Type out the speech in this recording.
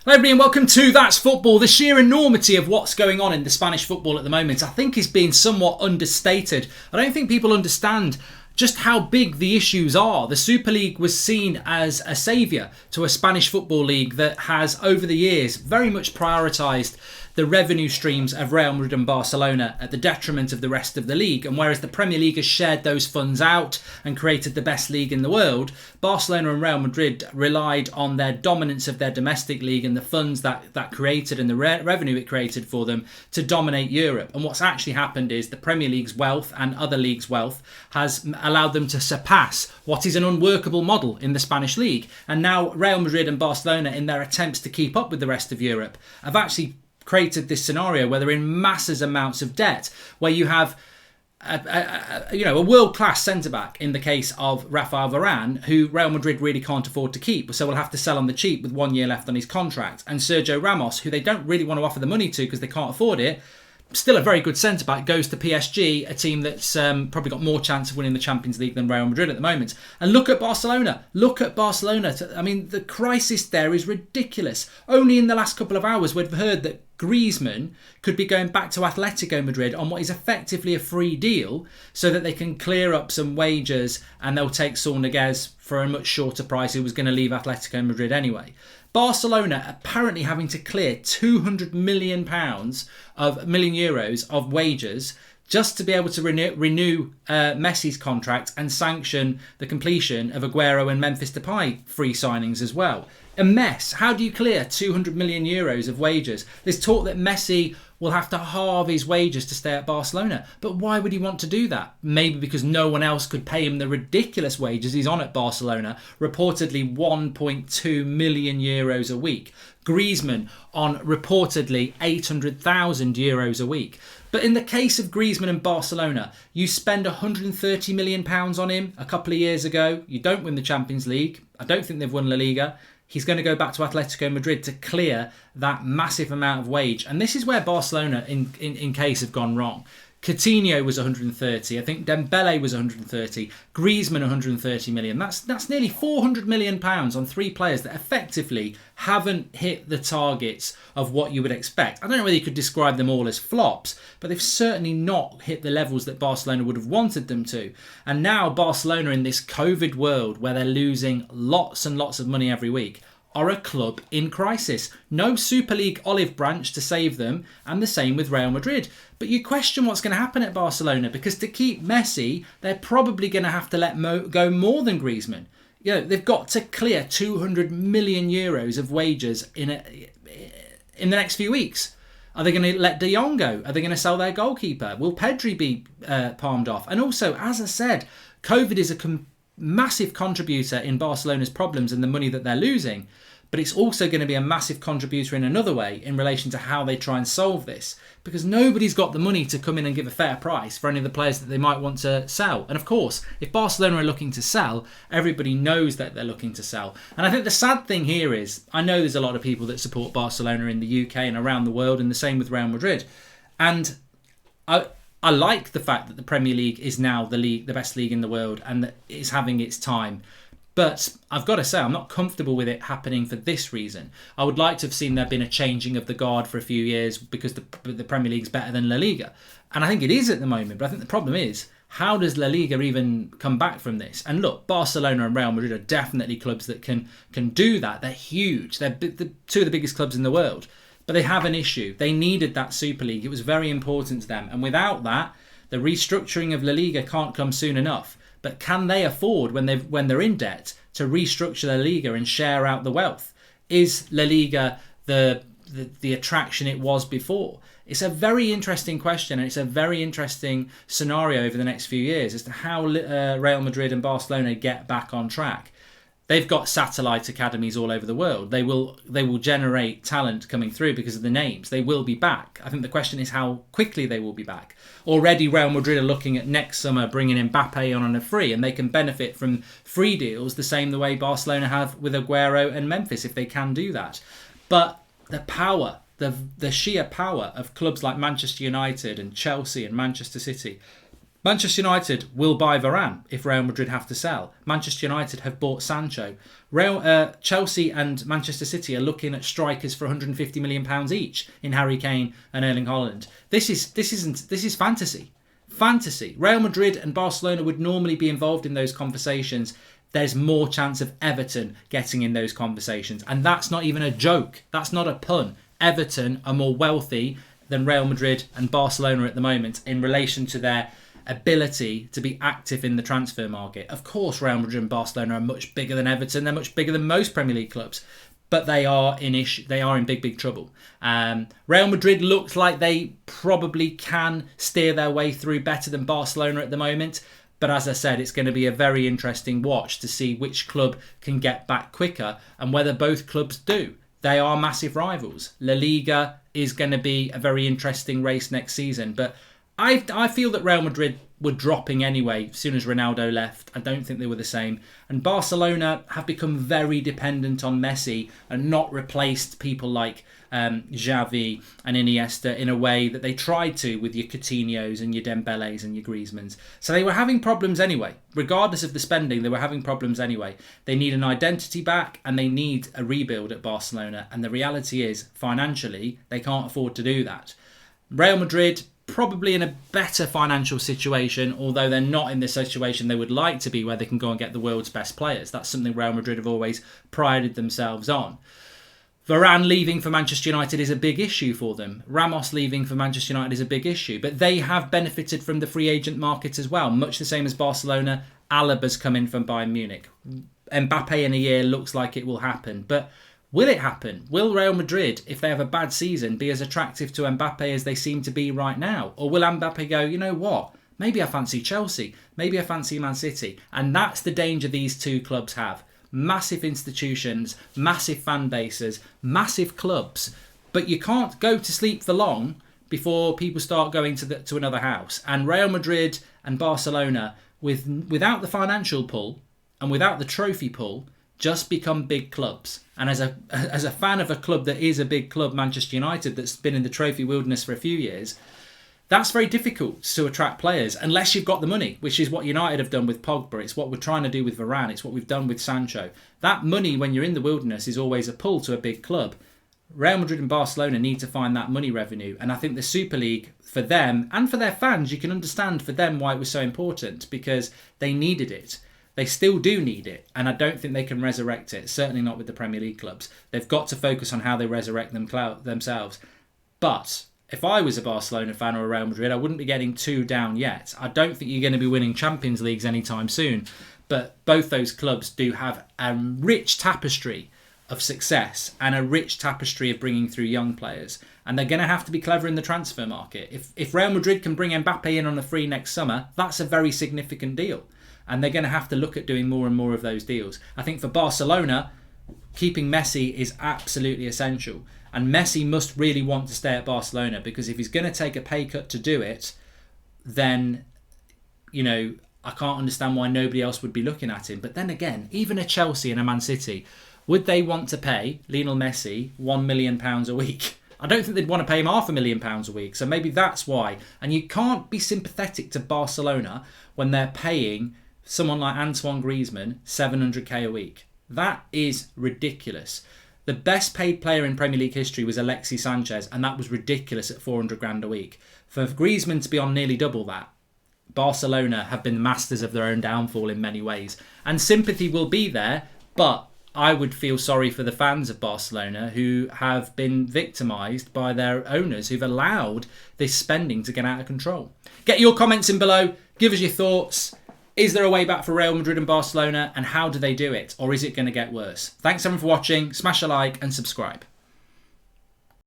Hello everybody and welcome to That's Football. The sheer enormity of what's going on in the Spanish football at the moment I think is being somewhat understated. I don't think people understand just how big the issues are. The Super League was seen as a saviour to a Spanish football league that has over the years very much prioritised the revenue streams of Real Madrid and Barcelona at the detriment of the rest of the league. And whereas the Premier League has shared those funds out and created the best league in the world, Barcelona and Real Madrid relied on their dominance of their domestic league and the funds that created and the revenue it created for them to dominate Europe. And what's actually happened is the Premier League's wealth and other leagues' wealth has allowed them to surpass what is an unworkable model in the Spanish league. And now Real Madrid and Barcelona, in their attempts to keep up with the rest of Europe, have actually created this scenario where they're in massive amounts of debt, where you have a world-class centre-back in the case of Rafael Varane, who Real Madrid really can't afford to keep, so will have to sell on the cheap with 1 year left on his contract, and Sergio Ramos, who they don't really want to offer the money to because they can't afford it. Still a very good centre-back, goes to PSG, a team that's probably got more chance of winning the Champions League than Real Madrid at the moment. And look at Barcelona. I mean, the crisis there is ridiculous. Only in the last couple of hours we've heard that Griezmann could be going back to Atletico Madrid on what is effectively a free deal so that they can clear up some wages and they'll take Saul Niguez for a much shorter price, who was going to leave Atletico Madrid anyway. Barcelona apparently having to clear £200 million of wages just to be able to renew Messi's contract and sanction the completion of Aguero and Memphis Depay free signings as well. A mess. How do you clear €200 million of wages? There's talk that Messi will have to halve his wages to stay at Barcelona. But why would he want to do that? Maybe because no one else could pay him the ridiculous wages he's on at Barcelona, reportedly €1.2 million a week. Griezmann on reportedly €800,000 a week. But in the case of Griezmann and Barcelona, you spend £130 million on him a couple of years ago. You don't win the Champions League. I don't think they've won La Liga. He's going to go back to Atletico Madrid to clear that massive amount of wage. And this is where Barcelona, in case, have gone wrong. Coutinho was 130. I think Dembele was 130. Griezmann 130 million. That's nearly 400 million pounds on three players that effectively haven't hit the targets of what you would expect. I don't know whether you could describe them all as flops, but they've certainly not hit the levels that Barcelona would have wanted them to. And now Barcelona, in this COVID world where they're losing lots and lots of money every week, are a club in crisis. No Super League olive branch to save them, and the same with Real Madrid. But you question what's going to happen at Barcelona, because to keep Messi, they're probably going to have to let go more than Griezmann. You know, they've got to clear €200 million of wages in the next few weeks. Are they going to let De Jong go? Are they going to sell their goalkeeper? Will Pedri be palmed off? And also, as I said, COVID is a massive contributor in Barcelona's problems and the money that they're losing. But it's also going to be a massive contributor in another way in relation to how they try and solve this, because nobody's got the money to come in and give a fair price for any of the players that they might want to sell. And of course, if Barcelona are looking to sell, everybody knows that they're looking to sell. And I think the sad thing here is, I know there's a lot of people that support Barcelona in the UK and around the world, and the same with Real Madrid. And I like the fact that the Premier League is now the best league in the world, and that it's having its time. But I've got to say, I'm not comfortable with it happening for this reason. I would like to have seen there been a changing of the guard for a few years, because the Premier League's better than La Liga. And I think it is at the moment. But I think the problem is, how does La Liga even come back from this? And look, Barcelona and Real Madrid are definitely clubs that can do that. They're huge. They're two of the biggest clubs in the world. But they have an issue. They needed that Super League. It was very important to them. And without that, the restructuring of La Liga can't come soon enough. But can they afford, when they're in debt, to restructure La Liga and share out the wealth? Is La Liga the attraction it was before? It's a very interesting question, and it's a very interesting scenario over the next few years as to how Real Madrid and Barcelona get back on track. They've got satellite academies all over the world. They will generate talent coming through because of the names. They will be back. I think the question is how quickly they will be back. Already Real Madrid are looking at next summer bringing Mbappe on a free, and they can benefit from free deals the same the way Barcelona have with Aguero and Memphis, if they can do that. But the power, the sheer power of clubs like Manchester United and Chelsea and Manchester City Manchester United will buy Varane if Real Madrid have to sell. Manchester United have bought Sancho. Chelsea and Manchester City are looking at strikers for £150 million each in Harry Kane and Erling Haaland. This is fantasy. Fantasy. Real Madrid and Barcelona would normally be involved in those conversations. There's more chance of Everton getting in those conversations. And that's not even a joke. That's not a pun. Everton are more wealthy than Real Madrid and Barcelona at the moment in relation to their ability to be active in the transfer market. Of course, Real Madrid and Barcelona are much bigger than Everton. They're much bigger than most Premier League clubs, but they are in big trouble. Real Madrid looks like they probably can steer their way through better than Barcelona at the moment. But as I said, it's going to be a very interesting watch to see which club can get back quicker and whether both clubs do. They are massive rivals. La Liga is going to be a very interesting race next season, but I feel that Real Madrid were dropping anyway as soon as Ronaldo left. I don't think they were the same. And Barcelona have become very dependent on Messi and not replaced people like Xavi and Iniesta in a way that they tried to with your Coutinhos and your Dembélés and your Griezmanns. So they were having problems anyway. Regardless of the spending, they were having problems anyway. They need an identity back and they need a rebuild at Barcelona. And the reality is, financially, they can't afford to do that. Real Madrid probably in a better financial situation, although they're not in the situation they would like to be where they can go and get the world's best players. That's something Real Madrid have always prided themselves on. Varane leaving for Manchester United is a big issue for them. Ramos leaving for Manchester United is a big issue. But they have benefited from the free agent market as well, much the same as Barcelona. Alaba's come in from Bayern Munich. Mbappe in a year looks like it will happen. But will it happen? Will Real Madrid, if they have a bad season, be as attractive to Mbappe as they seem to be right now? Or will Mbappe go, you know what? Maybe I fancy Chelsea. Maybe I fancy Man City. And that's the danger these two clubs have. Massive institutions, massive fan bases, massive clubs. But you can't go to sleep for long before people start going to another house. And Real Madrid and Barcelona, without the financial pull and without the trophy pull, just become big clubs. And as a fan of a club that is a big club, Manchester United, that's been in the trophy wilderness for a few years, that's very difficult to attract players unless you've got the money, which is what United have done with Pogba. It's what we're trying to do with Varane. It's what we've done with Sancho. That money, when you're in the wilderness, is always a pull to a big club. Real Madrid and Barcelona need to find that money revenue. And I think the Super League, for them and for their fans, you can understand for them why it was so important, because they needed it. They still do need it, and I don't think they can resurrect it, certainly not with the Premier League clubs. They've got to focus on how they resurrect themselves. But if I was a Barcelona fan or a Real Madrid, I wouldn't be getting too down yet. I don't think you're going to be winning Champions Leagues anytime soon, but both those clubs do have a rich tapestry of success and a rich tapestry of bringing through young players. And they're going to have to be clever in the transfer market. If Real Madrid can bring Mbappe in on a free next summer, that's a very significant deal. And they're going to have to look at doing more and more of those deals. I think for Barcelona, keeping Messi is absolutely essential. And Messi must really want to stay at Barcelona, because if he's going to take a pay cut to do it, then, I can't understand why nobody else would be looking at him. But then again, even a Chelsea and a Man City, would they want to pay Lionel Messi £1 million a week? I don't think they'd want to pay him £500,000 a week. So maybe that's why. And you can't be sympathetic to Barcelona when they're paying someone like Antoine Griezmann £700k a week. That is ridiculous. The best paid player in Premier League history was Alexis Sanchez, and that was ridiculous at £400,000 a week. For Griezmann to be on nearly double that, Barcelona have been masters of their own downfall in many ways. And sympathy will be there, but I would feel sorry for the fans of Barcelona who have been victimised by their owners who've allowed this spending to get out of control. Get your comments in below. Give us your thoughts. Is there a way back for Real Madrid and Barcelona, and how do they do it? Or is it going to get worse? Thanks everyone for watching. Smash a like and subscribe.